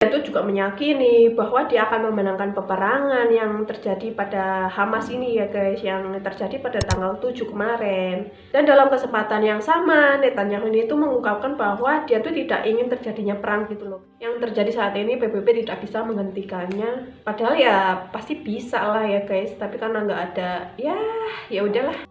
Itu juga meyakini bahwa dia akan memenangkan peperangan yang terjadi pada Hamas ini ya guys, yang terjadi pada tanggal 7 kemarin. Dan dalam kesempatan yang sama, Netanyahu ini itu mengungkapkan bahwa dia tuh tidak ingin terjadinya perang gitu loh. Yang terjadi saat ini PBB tidak bisa menghentikannya. Padahal ya pasti bisa lah ya guys, tapi karena nggak ada, ya udahlah.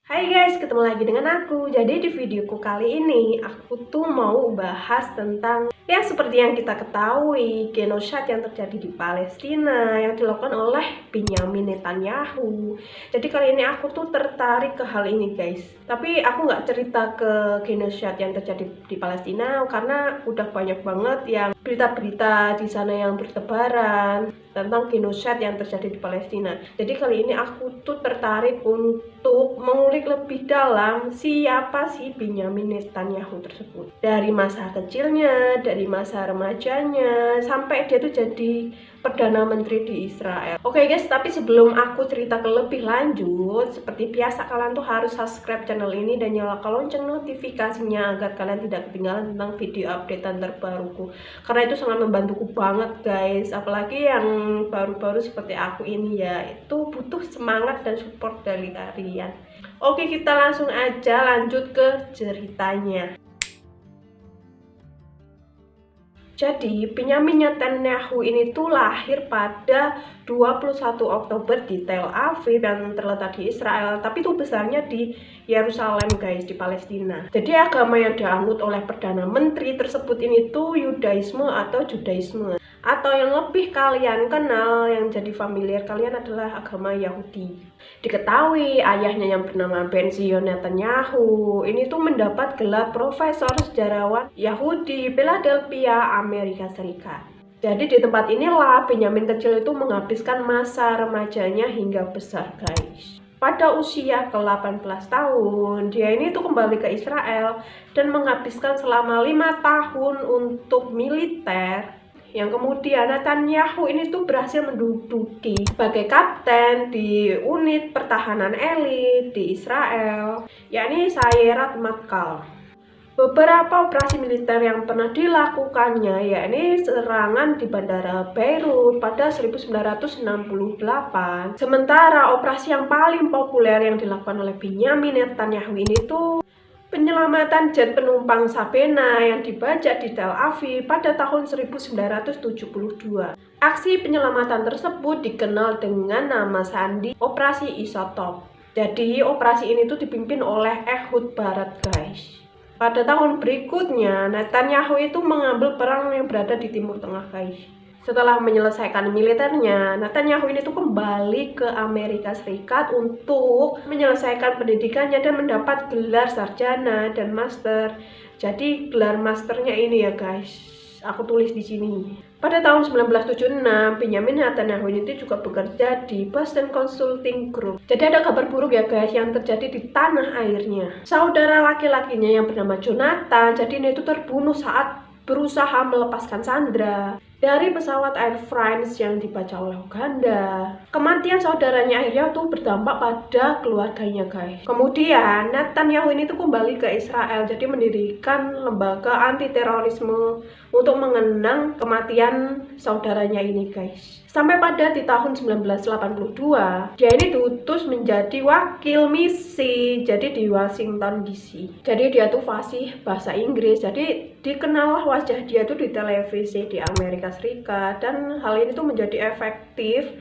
Hai guys, ketemu lagi dengan aku. Jadi di videoku kali ini aku tuh mau bahas tentang seperti yang kita ketahui, genosida yang terjadi di Palestina yang dilakukan oleh Benyamin Netanyahu. Jadi kali ini aku tuh tertarik ke hal ini guys. Tapi aku nggak cerita ke genosida yang terjadi di Palestina karena udah banyak banget yang berita-berita di sana yang bertebaran tentang genosida yang terjadi di Palestina. Jadi kali ini aku tuh tertarik untuk mengulik lebih dalam siapa sih Benyamin Netanyahu tersebut. Dari masa kecilnya, dari masa remajanya, sampai dia tuh jadi Perdana Menteri di Israel. Oke guys, tapi sebelum aku cerita ke lebih lanjut, seperti biasa kalian tuh harus subscribe channel ini dan nyalakan lonceng notifikasinya agar kalian tidak ketinggalan tentang video updatean terbaruku. Karena itu sangat membantuku banget guys, apalagi yang baru-baru seperti aku ini ya, itu butuh semangat dan support dari kalian. Oke, kita langsung aja lanjut ke ceritanya. Jadi, Benyamin Netanyahu ini tuh lahir pada 21 Oktober di Tel Aviv yang terletak di Israel, tapi itu besarnya di Yerusalem guys, di Palestina. Jadi agama yang dianut oleh Perdana Menteri tersebut ini tuh Yudaisme atau Judaisme. Atau yang lebih kalian kenal, yang jadi familiar kalian adalah agama Yahudi. Diketahui ayahnya yang bernama Ben-Zion Netanyahu ini tuh mendapat gelar Profesor Sejarawan Yahudi Philadelphia, Amerika Serikat. Jadi di tempat inilah Benyamin kecil itu menghabiskan masa remajanya hingga besar guys. Pada usia ke-18 tahun, dia ini tuh kembali ke Israel dan menghabiskan selama 5 tahun untuk militer. Yang kemudian Netanyahu ini tuh berhasil menduduki sebagai kapten di unit pertahanan elit di Israel, yakni Sayerat Matkal. Beberapa operasi militer yang pernah dilakukannya yakni serangan di Bandara Beirut pada 1968. Sementara operasi yang paling populer yang dilakukan oleh Benyamin Netanyahu ini tuh penyelamatan jet penumpang Sabena yang dibajak di Tel Aviv pada tahun 1972. Aksi penyelamatan tersebut dikenal dengan nama sandi Operasi Isotop. Jadi operasi ini tuh dipimpin oleh Ehud Barat guys. Pada tahun berikutnya, Netanyahu itu mengambil perang yang berada di Timur Tengah guys. Setelah menyelesaikan militernya, Netanyahu ini tuh kembali ke Amerika Serikat untuk menyelesaikan pendidikannya dan mendapat gelar sarjana dan master. Jadi gelar masternya ini ya guys, aku tulis di sini. Pada tahun 1976, Benyamin Netanyahu ini juga bekerja di Boston Consulting Group. Jadi ada kabar buruk ya guys yang terjadi di tanah airnya. Saudara laki-lakinya yang bernama Jonathan, jadi ini itu terbunuh saat berusaha melepaskan sandera dari pesawat Air France yang dibaca oleh Uganda. Kematian saudaranya akhirnya tuh berdampak pada keluarganya guys. Kemudian Netanyahu ini tuh kembali ke Israel, jadi mendirikan lembaga anti terorisme untuk mengenang kematian saudaranya ini guys. Sampai pada di tahun 1982, dia ini diutus menjadi wakil misi jadi di Washington DC. Jadi dia tuh fasih bahasa Inggris, jadi dikenal wajah dia tuh di televisi di Amerika Serikat, dan hal ini tuh menjadi efektif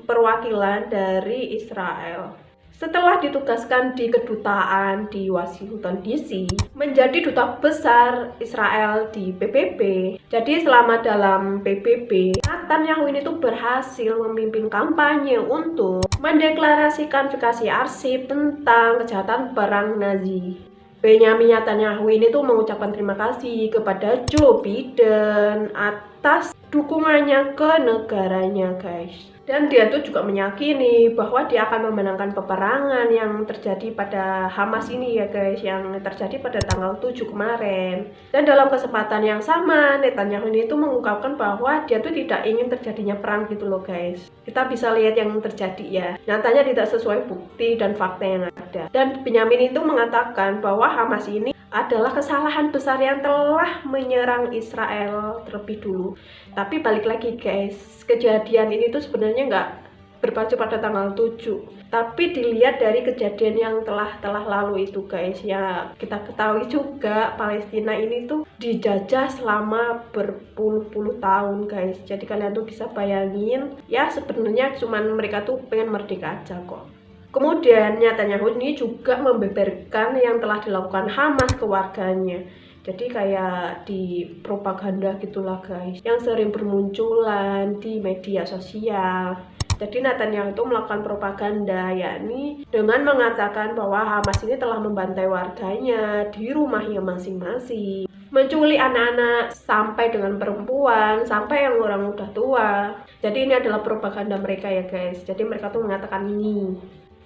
perwakilan dari Israel. Setelah ditugaskan di kedutaan di Washington DC, menjadi duta besar Israel di PBB. Jadi selama dalam PBB, Netanyahu ini tuh berhasil memimpin kampanye untuk mendeklarasikan fikasi arsip tentang kejahatan perang Nazi. Benyamin Netanyahu ini tuh mengucapkan terima kasih kepada Joe Biden atas dukungannya ke negaranya guys. Dan dia tuh juga meyakini bahwa dia akan memenangkan peperangan yang terjadi pada Hamas ini ya guys, yang terjadi pada tanggal 7 kemarin. Dan dalam kesempatan yang sama, Netanyahu ini tuh mengungkapkan bahwa dia tuh tidak ingin terjadinya perang gitu loh guys. Kita bisa lihat yang terjadi ya, nyatanya tidak sesuai bukti dan fakta yang ada. Dan Benyamin itu mengatakan bahwa Hamas ini adalah kesalahan besar yang telah menyerang Israel terlebih dulu. Tapi balik lagi guys, kejadian ini tuh sebenarnya nggak berpacu pada tanggal 7, tapi dilihat dari kejadian yang telah lalu itu guys. Ya kita ketahui juga Palestina ini tuh dijajah selama berpuluh-puluh tahun guys. Jadi kalian tuh bisa bayangin ya, sebenarnya cuman mereka tuh pengen merdeka aja kok. Kemudian Netanyahu ini juga membeberkan yang telah dilakukan Hamas ke warganya. Jadi kayak di propaganda gitulah guys, yang sering bermunculan di media sosial. Jadi Netanyahu itu melakukan propaganda, yakni dengan mengatakan bahwa Hamas ini telah membantai warganya di rumahnya masing-masing, menculik anak-anak sampai dengan perempuan, sampai yang orang udah tua. Jadi ini adalah propaganda mereka ya guys. Jadi mereka tuh mengatakan ini.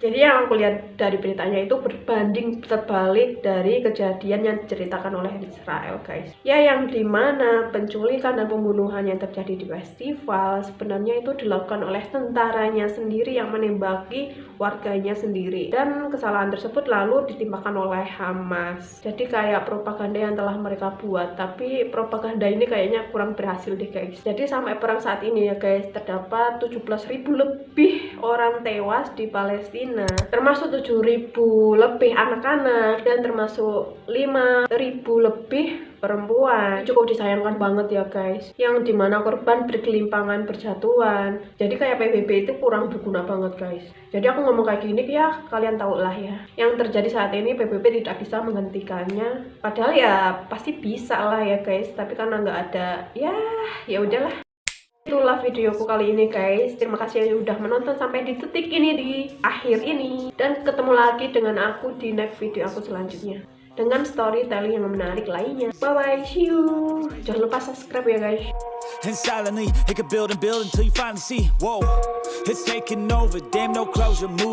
Jadi yang aku lihat dari beritanya itu berbanding terbalik dari kejadian yang diceritakan oleh Israel guys. Ya yang dimana penculikan dan pembunuhan yang terjadi di festival sebenarnya itu dilakukan oleh tentaranya sendiri yang menembaki warganya sendiri. Dan kesalahan tersebut lalu ditimpakan oleh Hamas. Jadi kayak propaganda yang telah mereka buat. Tapi propaganda ini kayaknya kurang berhasil deh guys. Jadi sampai perang saat ini ya guys, terdapat 17.000 lebih orang tewas di Palestina, termasuk 7.000 lebih anak-anak dan termasuk 5.000 lebih perempuan. Cukup disayangkan banget ya guys, yang dimana korban bergelimpangan berjatuhan. Jadi kayak PBB itu kurang berguna banget guys. Jadi aku ngomong kayak gini ya kalian tahu lah ya, yang terjadi saat ini PBB tidak bisa menghentikannya. Padahal ya pasti bisa lah ya guys, tapi karena nggak ada, ya udahlah. Itulah videoku kali ini guys. Terima kasih yang udah menonton sampai di detik ini, di akhir ini. Dan ketemu lagi dengan aku di next video aku selanjutnya dengan storytelling yang menarik lainnya. Bye bye, see you. Jangan lupa subscribe ya guys. And silently, it could build and build until you finally see, whoa, it's taking over, damn no closure, move.